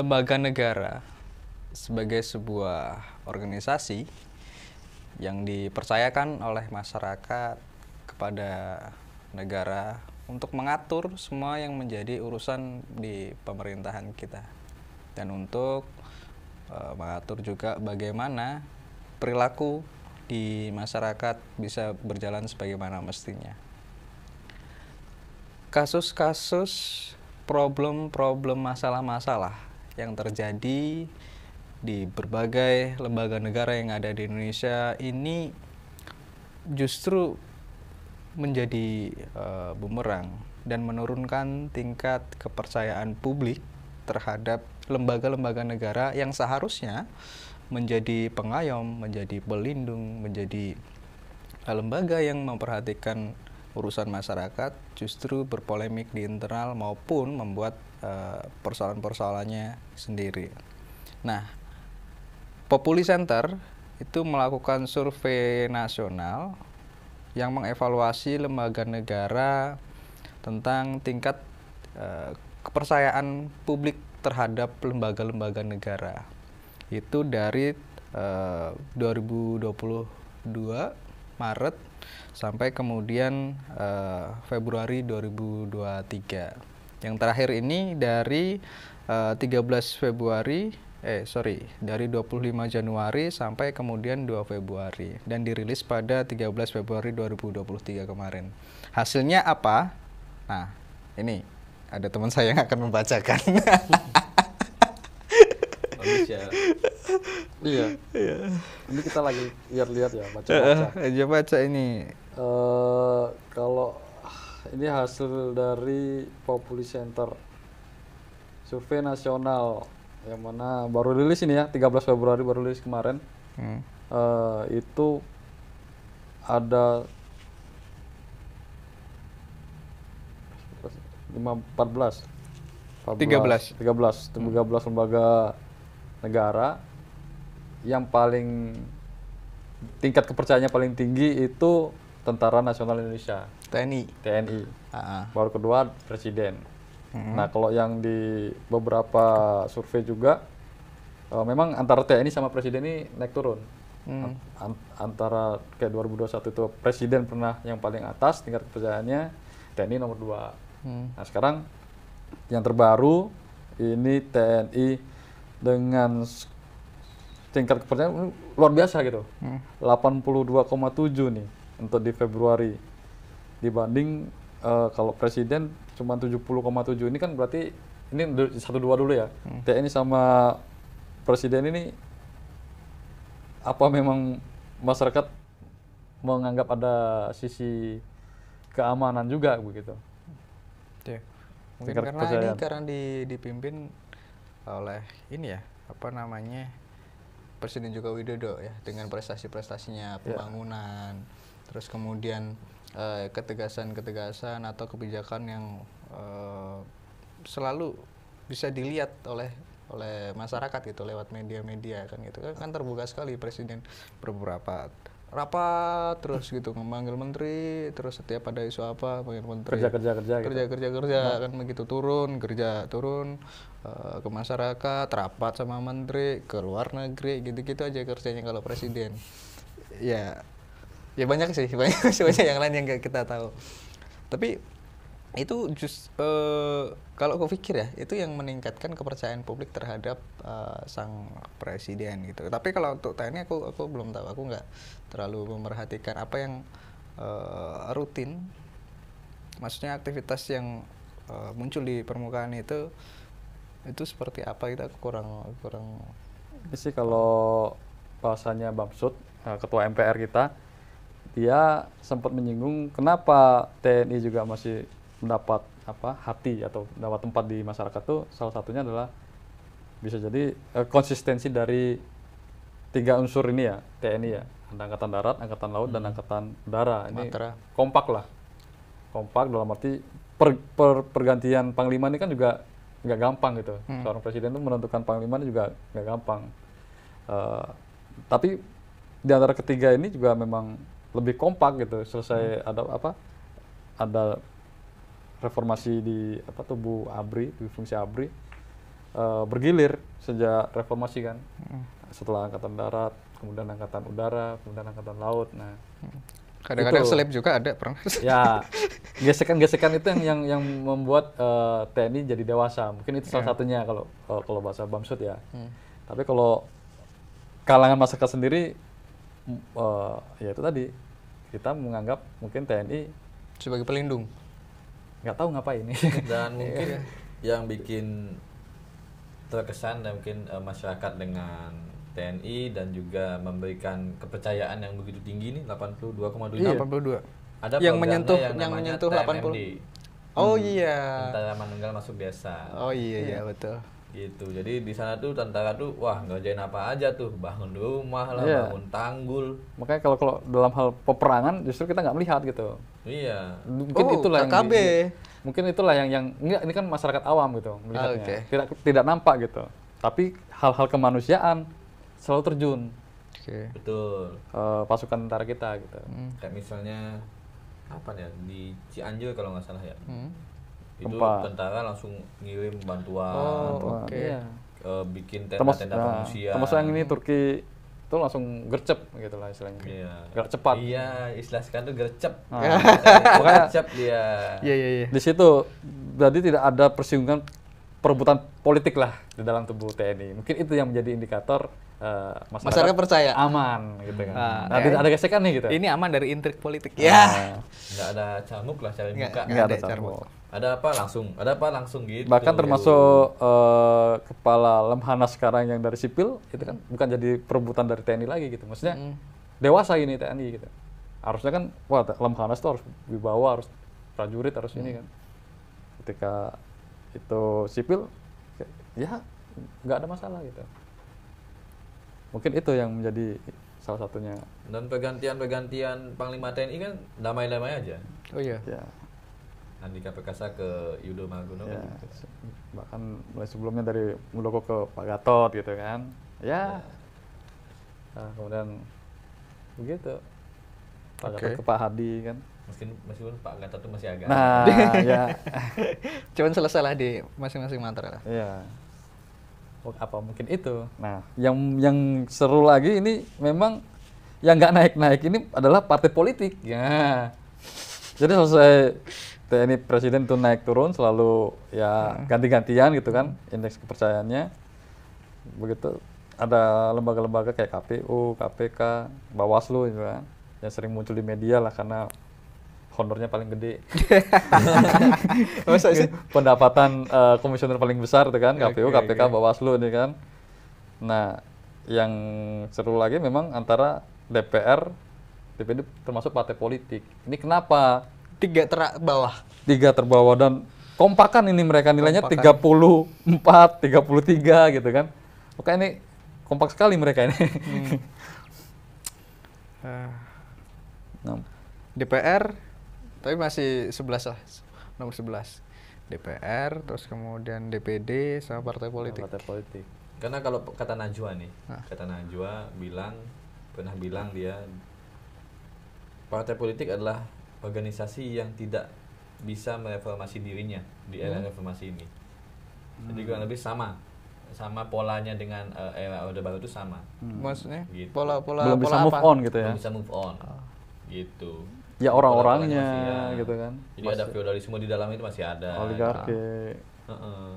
lembaga negara sebagai sebuah organisasi yang dipercayakan oleh masyarakat kepada negara untuk mengatur semua yang menjadi urusan di pemerintahan kita, dan untuk mengatur juga bagaimana perilaku di masyarakat bisa berjalan sebagaimana mestinya. Kasus-kasus, problem-problem, masalah-masalah yang terjadi di berbagai lembaga negara yang ada di Indonesia ini justru menjadi bumerang dan menurunkan tingkat kepercayaan publik terhadap lembaga-lembaga negara yang seharusnya menjadi pengayom, menjadi pelindung, menjadi lembaga yang memperhatikan urusan masyarakat, justru berpolemik di internal maupun membuat persoalan-persoalannya sendiri. Nah, Populi Center itu melakukan survei nasional yang mengevaluasi lembaga negara tentang tingkat kepercayaan publik terhadap lembaga-lembaga negara. Itu dari 2022 Maret sampai kemudian Februari 2023. Yang terakhir ini dari 25 Januari sampai kemudian 2 Februari dan dirilis pada 13 Februari 2023 kemarin. Hasilnya apa? Nah, ini ada teman saya yang akan membacakan. Bagus ya. Iya. Ini kita lagi lihat-lihat ya, baca-baca. Aja baca ini. Kalau ini hasil dari Populi Center survei nasional yang mana baru rilis ini ya, 13 Februari baru rilis kemarin. Itu ada 13 lembaga negara yang paling tingkat kepercayaannya paling tinggi itu Tentara Nasional Indonesia, TNI. Baru kedua Presiden. Nah, kalau yang di beberapa survei juga memang antara TNI sama Presiden ini naik turun. Antara kayak 2021 itu Presiden pernah yang paling atas tingkat kepercayaannya, TNI nomor 2. Nah, sekarang yang terbaru ini TNI dengan tingkat kepercayaan luar biasa gitu. 82,7 nih untuk di Februari. Dibanding kalau Presiden cuma 70,7. Ini kan berarti ini 1-2 dulu ya. TNI sama Presiden ini apa memang masyarakat menganggap ada sisi keamanan juga begitu? Mungkin karena dipimpin oleh ini ya, Presiden Joko Widodo ya, dengan prestasi-prestasinya pembangunan, terus kemudian ketegasan-ketegasan atau kebijakan yang selalu bisa dilihat oleh masyarakat gitu lewat media-media kan gitu kan terbuka sekali. Presiden beberapa rapat terus gitu, memanggil menteri, terus setiap ada isu apa panggil menteri, kerja kan begitu, turun ke masyarakat, rapat sama menteri, ke luar negeri, gitu-gitu aja kerjanya kalau presiden. Ya banyak yang lain yang gak kita tahu, tapi itu kalau aku pikir ya, itu yang meningkatkan kepercayaan publik terhadap sang presiden gitu. Tapi kalau untuk TNI aku belum tahu, aku nggak terlalu memerhatikan apa yang rutin, maksudnya aktivitas yang muncul di permukaan itu seperti apa, itu aku kurang. Ini sih kalau bahasanya Bamsud, ketua MPR kita, dia sempat menyinggung kenapa TNI juga masih mendapat hati atau mendapat tempat di masyarakat tuh, salah satunya adalah bisa jadi konsistensi dari 3 unsur ini ya, TNI ya, Angkatan Darat, Angkatan Laut, dan Angkatan Udara. Ini kompak dalam arti pergantian panglima ini kan juga nggak gampang gitu. Seorang presiden tuh menentukan panglima ini juga nggak gampang. Tapi di antara ketiga ini juga memang lebih kompak gitu. Selesai ada reformasi di tubuh ABRI, di fungsi ABRI, bergilir sejak reformasi kan. Setelah angkatan darat, kemudian angkatan udara, kemudian angkatan laut. Nah, kadang-kadang itu. seleb juga ada pernah. Ya, gesekan-gesekan itu yang membuat TNI jadi dewasa. Mungkin itu salah satunya kalau bahasa Bamsud ya. Tapi kalau kalangan masyarakat sendiri, ya itu tadi, kita menganggap mungkin TNI sebagai pelindung. Nggak tahu ngapain. Dan mungkin yang bikin terkesan dan mungkin masyarakat dengan TNI dan juga memberikan kepercayaan yang begitu tinggi nih 82,7. Iya. 82. Ada yang programnya menyentuh namanya 80. TMMD. Oh iya. Tentara Manunggal Masuk Desa. Oh iya betul. Gitu. Jadi di sana tuh tentara tuh wah ngerjain apa aja tuh, bangun rumah lah, Iya. bangun tanggul. Makanya kalau dalam hal peperangan justru kita nggak melihat gitu. Iya. Mungkin Oh, itulah KKB. Mungkin itulah yang enggak, ini kan masyarakat awam gitu melihatnya. Oke. Tidak nampak gitu. Tapi hal-hal kemanusiaan selalu terjun Oke. Betul. pasukan tentara kita gitu. Kayak misalnya apa ya di Cianjur kalau nggak salah ya. Itu Gempa. tentara langsung ngirim bantuan. Oh, oke. Iya. Bikin Termasuk tenda-tenda pengungsian. termasuk yang ini Turki itu langsung gercep gitu lah istilahnya. Iya. Gerak cepat. Iya, istilah sekarang tuh gercep. Makanya Gercep dia. Iya. di situ berarti tidak ada persinggungan perebutan politik lah di dalam tubuh TNI. Mungkin itu yang menjadi indikator Masyarakat percaya. aman gitu kan. Nah, ya. tidak ada gesekan nih gitu. Ini aman dari intrik politik. Nah, Ya. Nggak ada camuk lah cari Nggak. muka. nggak ada ada carbon. Ada apa langsung gitu. Bahkan termasuk kepala Lemhanas sekarang yang dari sipil itu kan bukan jadi perebutan dari TNI lagi gitu. Maksudnya dewasa ini TNI gitu. Harusnya kan wah Lemhanas itu harus wibawa, harus prajurit, harus ini kan. Ketika itu sipil ya nggak ada masalah gitu. Mungkin itu yang menjadi salah satunya. Dan pergantian Panglima TNI kan damai-damai aja. Oh iya. Ya, Andika Perkasa ke Yudo Margono ya. kan gitu. Bahkan mulai sebelumnya dari Muldoko ke Pak Gatot gitu kan. Ya. Nah, kemudian begitu. Pak Gatot ke Pak Hadi kan. Meskipun Pak Gatot tuh masih agak. Nah, ya. Cuman selesai lah di masing-masing mantra lah. Iya. Apa mungkin itu. Nah, yang seru lagi ini memang yang nggak naik-naik ini adalah partai politik. Ya. Jadi selesai TNI presiden itu naik turun selalu ya ganti-gantian gitu kan indeks kepercayaannya. Begitu ada lembaga-lembaga kayak KPU, KPK, Bawaslu gitu kan yang sering muncul di media lah karena honornya paling gede. Masa sih? Pendapatan komisioner paling besar itu kan KPU, Oke, KPK, Bawaslu ini kan. Nah, yang seru lagi memang antara DPR, DPD termasuk partai politik. Ini kenapa? 3 terbawah. 3 terbawah dan kompakan ini mereka nilainya Kompakan. 34, 33 gitu kan. Makanya ini kompak sekali mereka ini. Nah, DPR tapi masih 11 lah, nomor 11. DPR, terus kemudian DPD sama partai politik. partai politik. Karena kalau kata Najwa nih, kata Najwa pernah bilang dia partai politik adalah organisasi yang tidak bisa mereformasi dirinya di era reformasi ini. Jadi kurang lebih sama polanya dengan era Orde Baru itu sama. Maksudnya Gitu. pola Belum bisa pola move apa? on gitu ya. Belum bisa move on. Gitu. Ya orang-orangnya Pola-pola gitu kan. Jadi ada feodalisme di dalam itu masih ada. Oligarki. Heeh.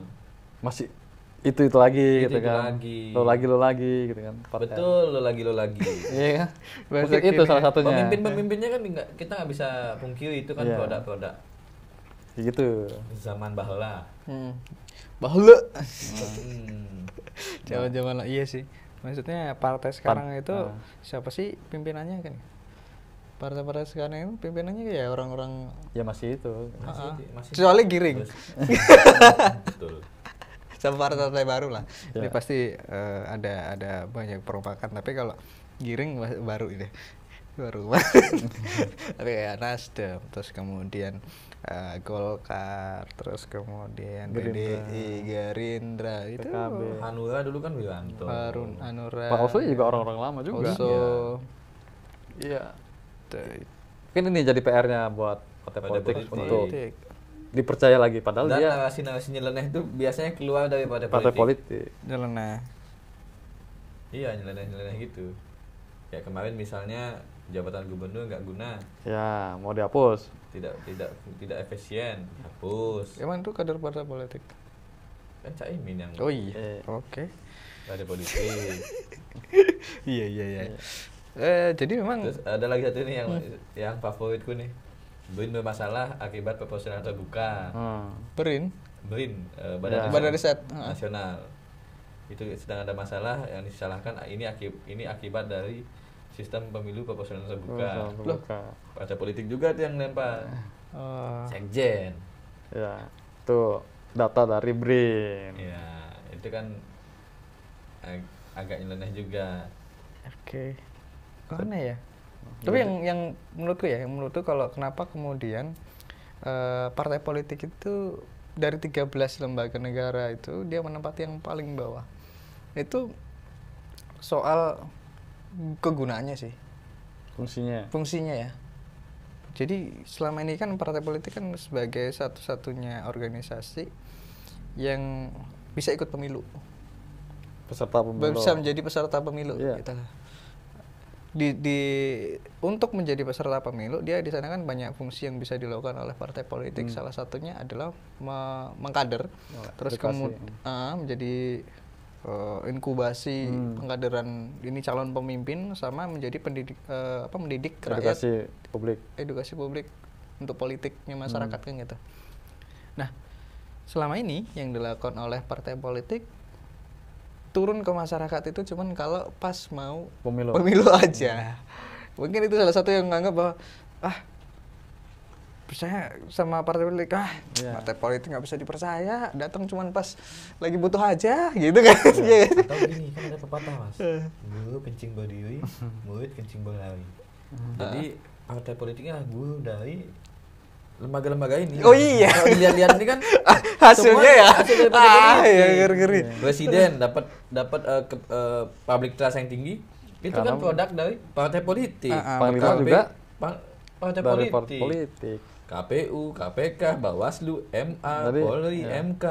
Masih itu lagi gitu Itu kan. lagi. Lo lagi gitu kan. Partai. Betul, lo lagi. Iya kan? Bahasa Mungkin itu kini. salah satunya. Pemimpin-pemimpinnya kan kita nggak bisa pungkiri itu kan Iya. produk-produk Gitu. zaman bahla. Bahula. Hmm. Zaman-zaman iya sih. Maksudnya partai sekarang itu siapa sih pimpinannya kan? Partai-partai sekarang itu pimpinannya ya orang-orang Ya masih itu. Masih. kecuali Giring. Betul. Sama partai baru lah. Ya. Ini pasti ada banyak perubahan, tapi kalau Giring baru ini. Baru. Tapi kayak Nasdem, terus kemudian Golkar, terus kemudian PDI, Gerindra, itu PKB. Hanura dulu kan Wiranto. Harun Hanura. Pak Oso juga orang-orang lama juga. Oso. Iya. Mungkin ini jadi PR-nya buat partai Partai politik politik. untuk Politik. dipercaya lagi, padahal Dan dia narasi-narasi nyeleneh itu biasanya keluar dari partai politik. Nyeleneh. Iya, nyeleneh gitu. Kayak kemarin misalnya jabatan gubernur nggak guna, Ya, mau dihapus. tidak efisien, hapus. Emang itu kader partai politik? Kan Caimin yang Oh iya. Oke. partai politik. Iya. Jadi memang Terus ada lagi satu nih yang favoritku nih. BRIN bermasalah akibat proporsional terbuka. BRIN, BRIN, Badan Riset Nasional. Itu sedang ada masalah yang disalahkan ini akibat dari sistem pemilu proporsional terbuka. Loh, Partai politik juga tuh yang lempar. Sekjen. ya, itu data dari BRIN. Ya, itu kan agak nyeleneh juga. Oke. Aneh ya. Tapi yang menurutku kalau kenapa kemudian partai politik itu dari 13 lembaga negara itu dia menempati yang paling bawah. Itu soal kegunaannya sih. Fungsinya ya. Jadi selama ini kan partai politik kan sebagai satu-satunya organisasi yang bisa ikut pemilu. Peserta pemilu. Bisa menjadi peserta pemilu gitu. Untuk menjadi peserta pemilu dia di sana kan banyak fungsi yang bisa dilakukan oleh partai politik. Salah satunya adalah mengkader, terus kemudian menjadi inkubasi pengkaderan ini calon pemimpin, sama menjadi mendidik rakyat, edukasi publik untuk politiknya masyarakat kan gitu. Nah, selama ini yang dilakukan oleh partai politik turun ke masyarakat itu cuman kalau pas mau pemilu aja. Mungkin itu salah satu yang menganggap bahwa percaya sama partai politik, partai politik nggak bisa dipercaya, datang cuman pas lagi butuh aja gitu kan. Atau gini, kan ada pepatah Mas, guru kencing berdiri, murid kencing berlari. Jadi partai politiknya lah guru dari lembaga-lembaga ini. Oh iya. Kalau dilihat-lihat ini kan hasilnya ya. Hasil dari partai politik. Ya ngeri-ngeri. Presiden dapat public trust yang tinggi, itu kan produk dari partai politik. Panglima juga partai dari politik. KPU, KPK, Bawaslu, MA, Polri, MK.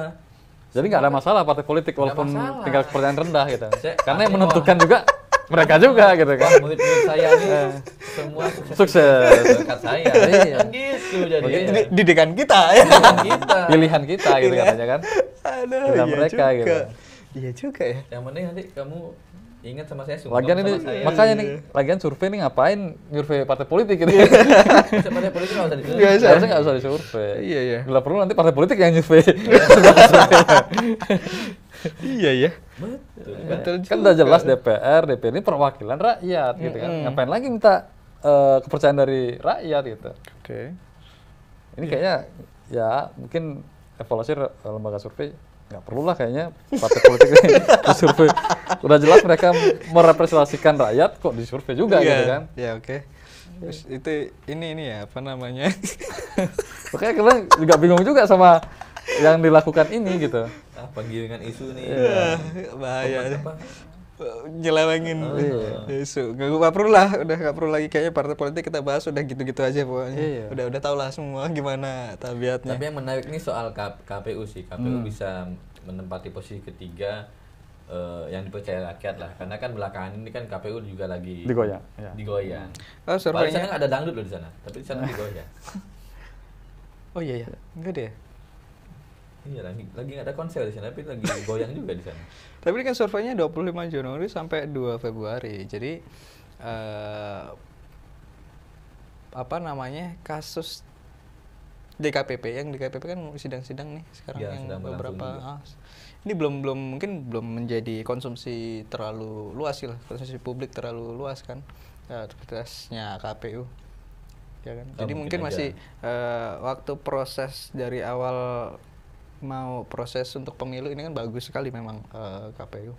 Jadi nggak ada masalah partai politik walaupun tingkat kepercayaan rendah gitu. Karena yang menentukan juga mereka juga gitu kan. Murid-murid saya ini semua sukses. Berkat saya. Kan gitu jadi. Didikan kita ya. Pilihan kita gitu katanya kan. Pilihan mereka juga. gitu. Iya juga ya. Yang penting nanti kamu ingat sama saya. Lagian ini makanya nih, lagian survei nih ngapain survei partai politik gitu. Partai politik nggak usah disurvei. Harusnya nggak usah disurvei. Iya. Bila perlu nanti partai politik yang survei. Iya ya. Betul. Kan udah jelas DPR ini perwakilan rakyat gitu kan. Ngapain lagi minta kepercayaan dari rakyat gitu. Oke. Ini kayaknya ya mungkin evaluasi lembaga survei nggak perlu lah kayaknya partai politik ini disurvei. Udah jelas mereka merepresentasikan rakyat kok disurvei juga gitu kan. Ya oke. Terus itu ini ya apa namanya? Makanya kalian juga bingung juga sama yang dilakukan ini gitu. Penggiringan isu nih. Bahaya. Nyelewengin isu. Nggak perlu lah, udah nggak perlu lagi kayaknya partai politik kita bahas udah gitu-gitu aja pokoknya. Udah tau lah semua gimana tabiatnya. Tapi yang menarik nih soal KPU sih. KPU bisa menempati posisi ketiga yang dipercaya rakyat lah. Karena kan belakangan ini kan KPU juga lagi digoyang. Surveinya nggak ada dangdut loh di sana, tapi di sana digoyang. Oh iya ya, enggak deh. Iya, lagi nggak ada konser di sana, tapi lagi goyang juga di sana. Tapi ini kan surveinya 25 Januari sampai 2 Februari. Jadi kasus DKPP, yang DKPP kan sidang-sidang nih sekarang ya, yang beberapa ini belum mungkin belum menjadi konsumsi terlalu luas sih lah, konsumsi publik terlalu luas kan aktivitasnya KPU. Ya kan? Jadi mungkin masih waktu proses dari awal mau proses untuk pemilu ini kan bagus sekali memang KPU.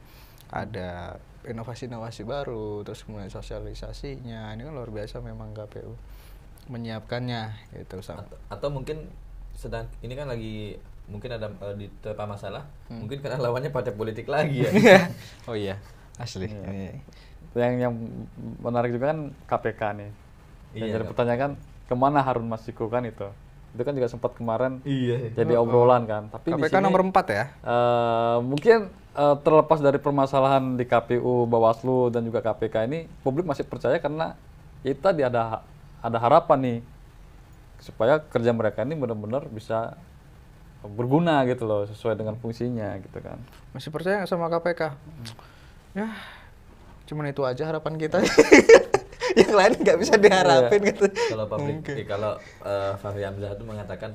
Ada inovasi-inovasi baru, terus kemudian sosialisasinya, ini kan luar biasa memang KPU menyiapkannya gitu. Atau mungkin sedang ini kan lagi mungkin ada diterpa masalah, mungkin karena lawannya partai politik lagi ya. Oh iya, asli. Yang menarik juga kan KPK nih. Yang jadi pertanyaan kan kemana Harun Masiku kan itu. Itu kan juga sempat kemarin Iya. jadi obrolan kan. Tapi di KPK sini nomor 4 ya. mungkin terlepas dari permasalahan di KPU, Bawaslu dan juga KPK ini, publik masih percaya karena itu tadi ada harapan nih supaya kerja mereka ini benar-benar bisa berguna gitu loh, sesuai dengan fungsinya gitu kan. Masih percaya nggak sama KPK? Ya, cuman itu aja harapan kita. Yang lain nggak bisa diharapin gitu. Kalau publik, kalau Fahri Hamzah itu mengatakan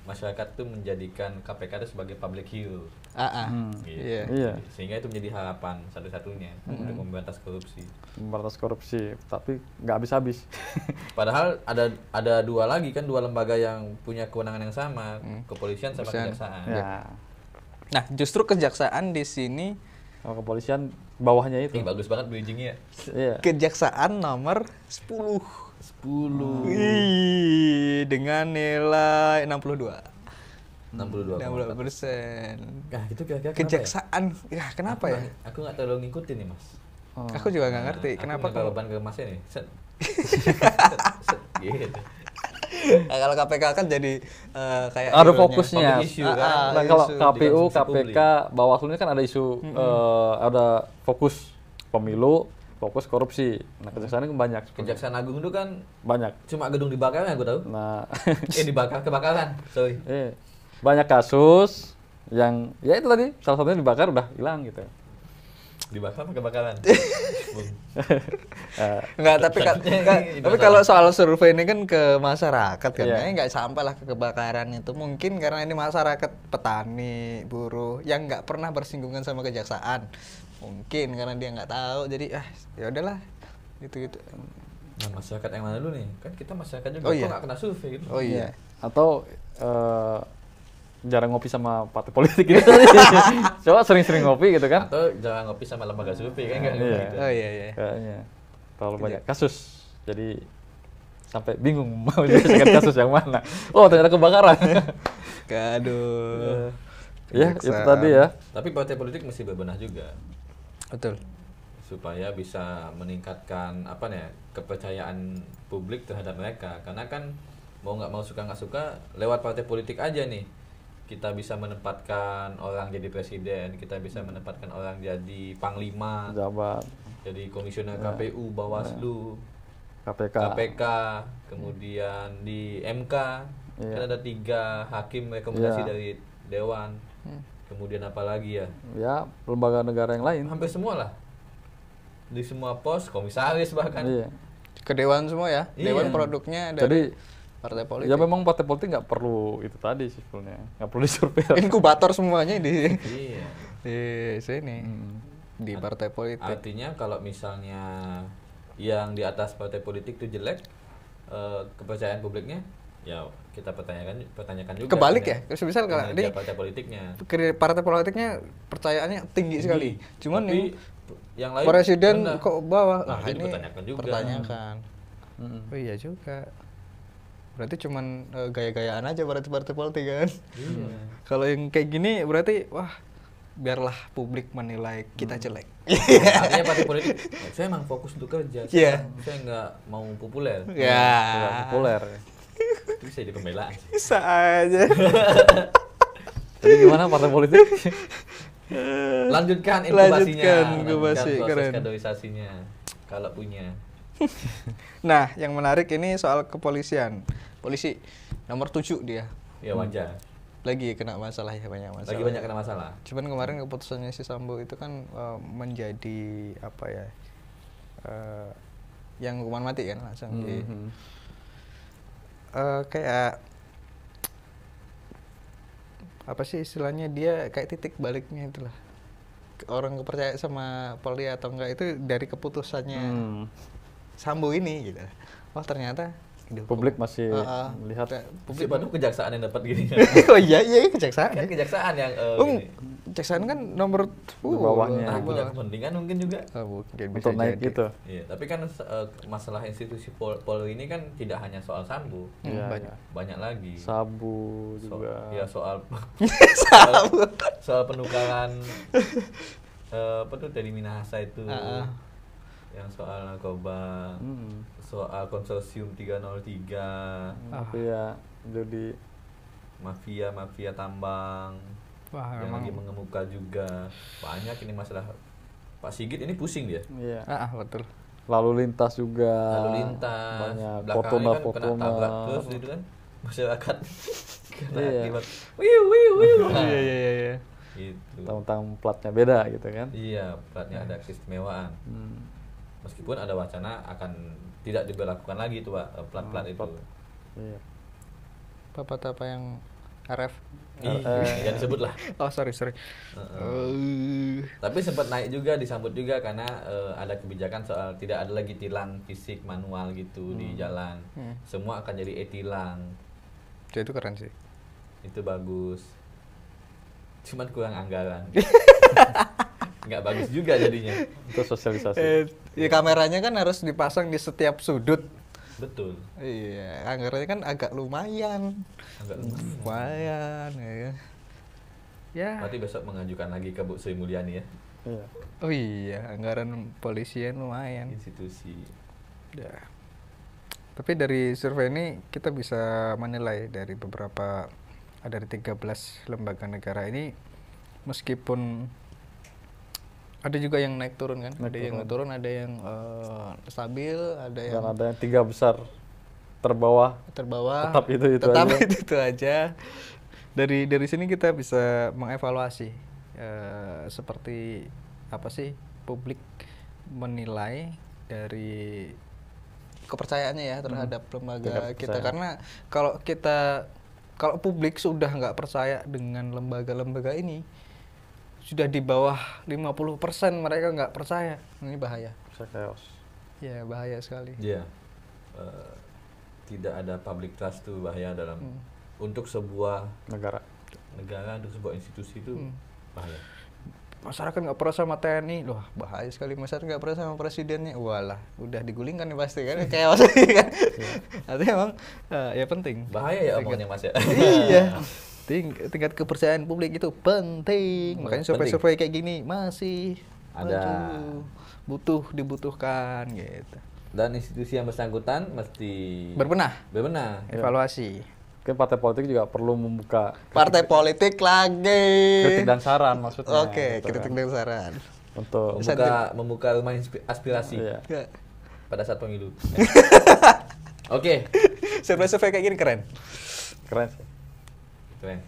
masyarakat itu menjadikan KPK itu sebagai public hero. Gitu. Iya. Sehingga itu menjadi harapan satu-satunya untuk memberantas korupsi. Memberantas korupsi, tapi nggak habis-habis. Padahal ada dua lagi kan, dua lembaga yang punya kewenangan yang sama, kepolisian sama kejaksaan. Ya. Nah, justru kejaksaan di sini, Kalau kepolisian bawahnya itu. Bagus banget bridgingnya. Iya. kejaksaan nomor 10. 10. Wih, dengan nilai 62. 62. 62%. Nah, itu kira-kira Kejaksaan, ya kenapa ya? Aku nggak terlalu ngikutin nih, Mas. Aku juga nggak ngerti kenapa kalau kalau beban ke Masnya nih. Set. Gitu. Nah, kalau KPK kan jadi kayak Ada hero-nya. fokusnya. Public issue kan. Nah, kalau isu KPU, dikonsumsi KPK, Bawaslu ini kan ada isu, ada fokus pemilu, fokus korupsi. Nah, kejaksaan ini banyak. Kejaksaan Agung itu kan Banyak. cuma gedung dibakar yang gue tahu. Nah, Kebakaran. Sorry. banyak kasus yang ya itu tadi salah satunya dibakar udah hilang gitu. Dibakar apa kebakaran? Enggak, tapi kalau soal survei ini kan ke masyarakat kan, Iya. kayaknya nggak sampai lah ke kebakaran itu. Mungkin karena ini masyarakat petani, buruh yang nggak pernah bersinggungan sama kejaksaan. Mungkin karena dia nggak tahu, jadi ya udahlah gitu-gitu. Nah, masyarakat yang mana dulu nih? Kan kita masyarakat juga, Oh, iya. kok nggak kena survei gitu. Oh iya. Atau jarang ngopi sama partai politik gitu. Coba sering-sering ngopi gitu kan. Atau jangan ngopi sama lembaga survei kan nggak Iya. gitu. Oh iya. Kayaknya terlalu banyak kasus. Jadi sampai bingung mau menyelesaikan kasus yang mana. Oh, ternyata kebakaran. Aduh. Ya, itu tadi ya. Tapi partai politik mesti berbenah juga Betul. supaya bisa meningkatkan kepercayaan publik terhadap mereka. Karena kan mau nggak mau, suka nggak suka, lewat partai politik aja nih kita bisa menempatkan orang jadi presiden, kita bisa menempatkan orang jadi panglima, Jabat, jadi komisioner KPU, Bawaslu, KPK. kemudian di MK Iya. kan ada 3 hakim rekomendasi Iya. dari Dewan. Kemudian apa lagi ya? Ya, lembaga negara yang lain. Hampir semua lah. Di semua pos, komisaris bahkan. Iya. Ke dewan semua ya. Iya. Dewan produknya Jadi dari partai politik. ya memang partai politik nggak perlu itu tadi sih sebenarnya, nggak perlu disurvei. Inkubator semuanya Iya. di sini. Di partai politik. Artinya kalau misalnya yang di atas partai politik itu jelek, kepercayaan publiknya, ya kita pertanyakan juga. Kebalik ya. Misal kalau kinerja ini partai politiknya. partai politiknya percayaannya tinggi sekali. Cuman Tapi yang lain presiden rendah. kok bawah. Nah, itu Ini dipertanyakan juga. pertanyakan. Oh iya juga. Berarti cuman gaya-gayaan aja partai politik kan. Iya. Kalau yang kayak gini berarti wah, biarlah publik menilai kita jelek. Artinya partai politik, saya emang fokus untuk kerja. Iya. Saya nggak mau populer. Ya. Nggak populer. Itu bisa jadi pembelaan. Bisa aja. Jadi gimana partai politik? Lanjutkan inkubasinya. Lanjutkan inkubasi, proses keren. kaderisasinya kalau punya. Nah, yang menarik ini soal kepolisian. Polisi nomor 7 dia. Ya wajar. Lagi kena masalah ya, banyak masalah. Lagi banyak kena masalah. Cuman kemarin keputusannya si Sambo itu kan menjadi apa ya? Yang hukuman mati kan langsung di kayak apa sih istilahnya, dia kayak titik baliknya itulah. Orang kepercaya sama Polri atau enggak itu dari keputusannya Sambo ini gitu. Oh ternyata Publik masih melihat. Publik baru kejaksaan yang dapat gini. Oh iya kejaksaan. Kan kejaksaan yang gini. Kejaksaan kan nomor bawahnya. Nah, punya kepentingan mungkin juga. Mungkin Untuk naik jadi. gitu. Iya, tapi kan masalah institusi Polri ini kan tidak hanya soal Sambo. Iya, banyak. iya. Banyak lagi. Sabu juga. Ya soal Sambo. soal penukaran apa tuh dari Minahasa itu. yang soal narkoba, soal konsorsium 303, mafia judi, mafia tambang. Wah, yang emang lagi mengemuka juga banyak ini masalah. Pak Sigit ini pusing dia. iya. betul. Lalu lintas juga, Lalu lintas banyak belakangnya Fortuna kan kena tabrak terus gitu kan masyarakat kena Iya. akibat wiu nah, Iya. gitu. tentang platnya beda gitu kan. Iya, platnya ada keistimewaan. Meskipun ada wacana akan tidak diberlakukan lagi tuh Pak, plat-plat itu. Iya. Apa yang RF? Jangan disebut lah. Oh, sorry. Tapi sempat naik juga, disambut juga karena ada kebijakan soal tidak ada lagi tilang fisik manual gitu di jalan. Semua akan jadi e-tilang. Itu keren sih. Itu bagus. Cuman kurang anggaran. Nggak bagus juga jadinya. Itu sosialisasi. Ya kameranya kan harus dipasang di setiap sudut. Betul. Iya, anggarannya kan agak lumayan. Lumayan ya. Ya. Berarti besok mengajukan lagi ke Bu Sri Mulyani ya. Iya. Oh iya, anggaran polisian lumayan. Institusi. Ya. Tapi dari survei ini kita bisa menilai dari dari 13 lembaga negara ini, meskipun ada juga yang naik turun kan, ada yang naik turun, ada yang stabil, ada yang Dan ada yang 3 besar terbawah. Tetap itu aja. Dari sini kita bisa mengevaluasi seperti apa sih publik menilai dari kepercayaannya ya terhadap lembaga kita. Karena kalau publik sudah nggak percaya dengan lembaga-lembaga ini, sudah di bawah 50% mereka nggak percaya, ini bahaya. Bisa chaos. Ya, bahaya sekali. Iya. Tidak ada public trust tuh bahaya dalam untuk sebuah negara, untuk sebuah institusi itu bahaya. Masyarakat nggak percaya sama TNI, loh bahaya sekali. Masyarakat nggak percaya sama presidennya, walah udah digulingkan nih pasti kan, chaos kan. Artinya emang ya penting. Bahaya ya omongnya Mas ya. Iya. Tingkat kepercayaan publik itu penting. Makanya survei-survei kayak gini masih ada, dibutuhkan gitu. Dan institusi yang bersangkutan mesti berbenah, evaluasi. Mungkin partai politik juga perlu membuka partai politik lagi kritik dan saran maksudnya. Oke, gitu kritik dan saran untuk membuka rumah aspirasi pada saat pemilu. Oke. Survei-survei kayak gini keren sih. Keren.